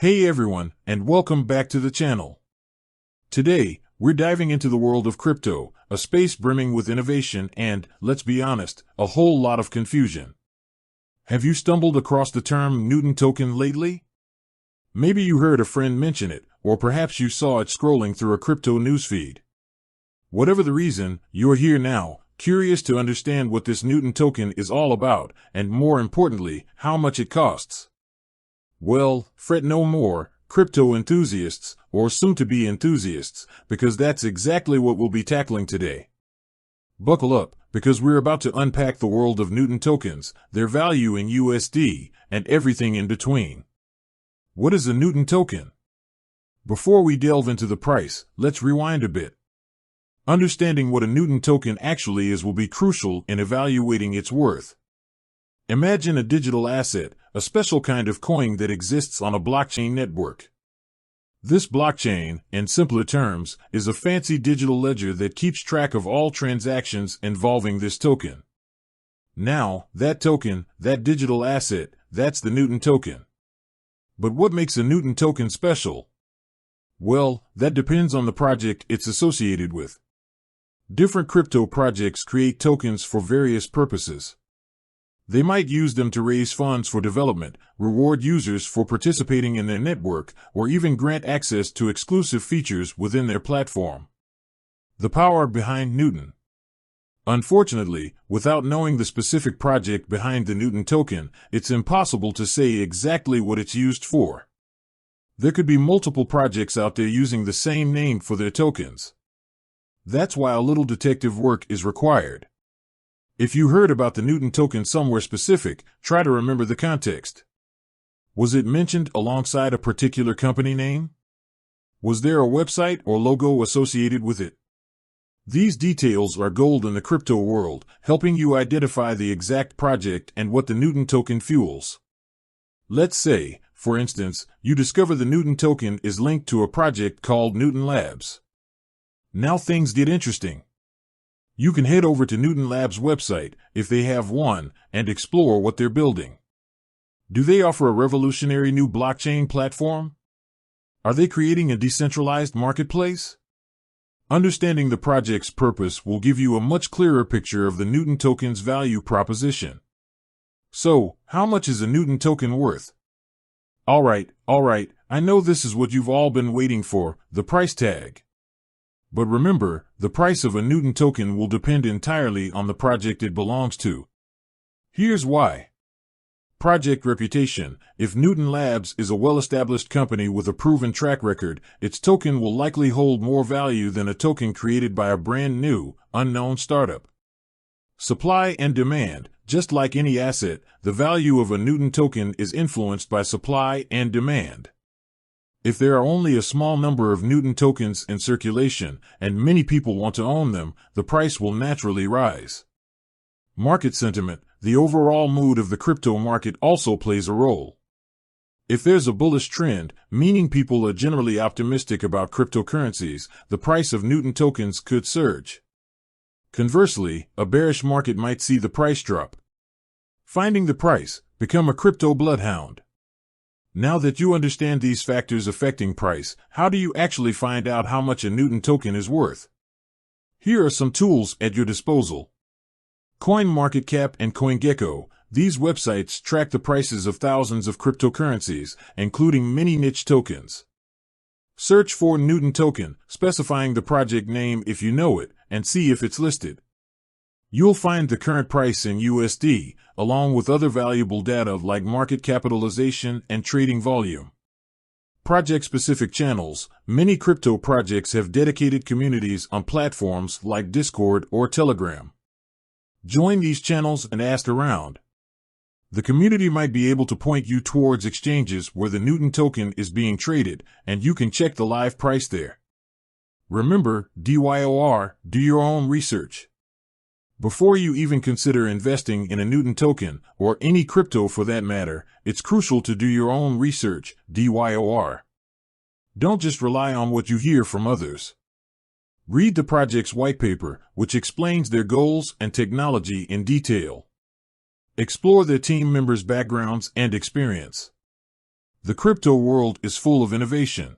Hey everyone, and welcome back to the channel. Today, we're diving into the world of crypto, a space brimming with innovation and, let's be honest, a whole lot of confusion. Have you stumbled across the term Newton token lately? Maybe you heard a friend mention it, or perhaps you saw it scrolling through a crypto newsfeed. Whatever the reason, you're here now, curious to understand what this Newton token is all about, and more importantly, how much it costs. Well, fret no more, crypto enthusiasts, or soon-to-be enthusiasts, because that's exactly what we'll be tackling today. Buckle up, because we're about to unpack the world of Newton tokens, their value in USD, and everything in between. What is a Newton token? Before we delve into the price, let's rewind a bit. Understanding what a Newton token actually is will be crucial in evaluating its worth. Imagine a digital asset, a special kind of coin that exists on a blockchain network. This blockchain, in simpler terms, is a fancy digital ledger that keeps track of all transactions involving this token. Now, that token, that digital asset, that's the Newton token. But what makes a Newton token special? Well, that depends on the project it's associated with. Different crypto projects create tokens for various purposes. They might use them to raise funds for development, reward users for participating in their network, or even grant access to exclusive features within their platform. The power behind Newton. Unfortunately, without knowing the specific project behind the Newton token, it's impossible to say exactly what it's used for. There could be multiple projects out there using the same name for their tokens. That's why a little detective work is required. If you heard about the Newton token somewhere specific, try to remember the context. Was it mentioned alongside a particular company name? Was there a website or logo associated with it? These details are gold in the crypto world, helping you identify the exact project and what the Newton token fuels. Let's say, for instance, you discover the Newton token is linked to a project called Newton Labs. Now things get interesting. You can head over to Newton Labs' website, if they have one, and explore what they're building. Do they offer a revolutionary new blockchain platform? Are they creating a decentralized marketplace? Understanding the project's purpose will give you a much clearer picture of the Newton token's value proposition. So, how much is a Newton token worth? All right, I know this is what you've all been waiting for, the price tag. But remember, the price of a Newton token will depend entirely on the project it belongs to. Here's why. Project reputation. If Newton Labs is a well-established company with a proven track record, its token will likely hold more value than a token created by a brand new, unknown startup. Supply and demand. Just like any asset, the value of a Newton token is influenced by supply and demand. If there are only a small number of Newton tokens in circulation, and many people want to own them, the price will naturally rise. Market sentiment. The overall mood of the crypto market also plays a role. If there's a bullish trend, meaning people are generally optimistic about cryptocurrencies, the price of Newton tokens could surge. Conversely, a bearish market might see the price drop. Finding the price. Become a crypto bloodhound. Now that you understand these factors affecting price, how do you actually find out how much a Newton token is worth? Here are some tools at your disposal. CoinMarketCap and CoinGecko. These websites track the prices of thousands of cryptocurrencies, including many niche tokens. Search for Newton token, specifying the project name if you know it, and see if it's listed. You'll find the current price in USD, along with other valuable data like market capitalization and trading volume. Project-specific channels. Many crypto projects have dedicated communities on platforms like Discord or Telegram. Join these channels and ask around. The community might be able to point you towards exchanges where the Newton token is being traded, and you can check the live price there. Remember, DYOR, do your own research. Before you even consider investing in a Newton token, or any crypto for that matter, it's crucial to do your own research, DYOR. Don't just rely on what you hear from others. Read the project's white paper, which explains their goals and technology in detail. Explore their team members' backgrounds and experience. The crypto world is full of innovation.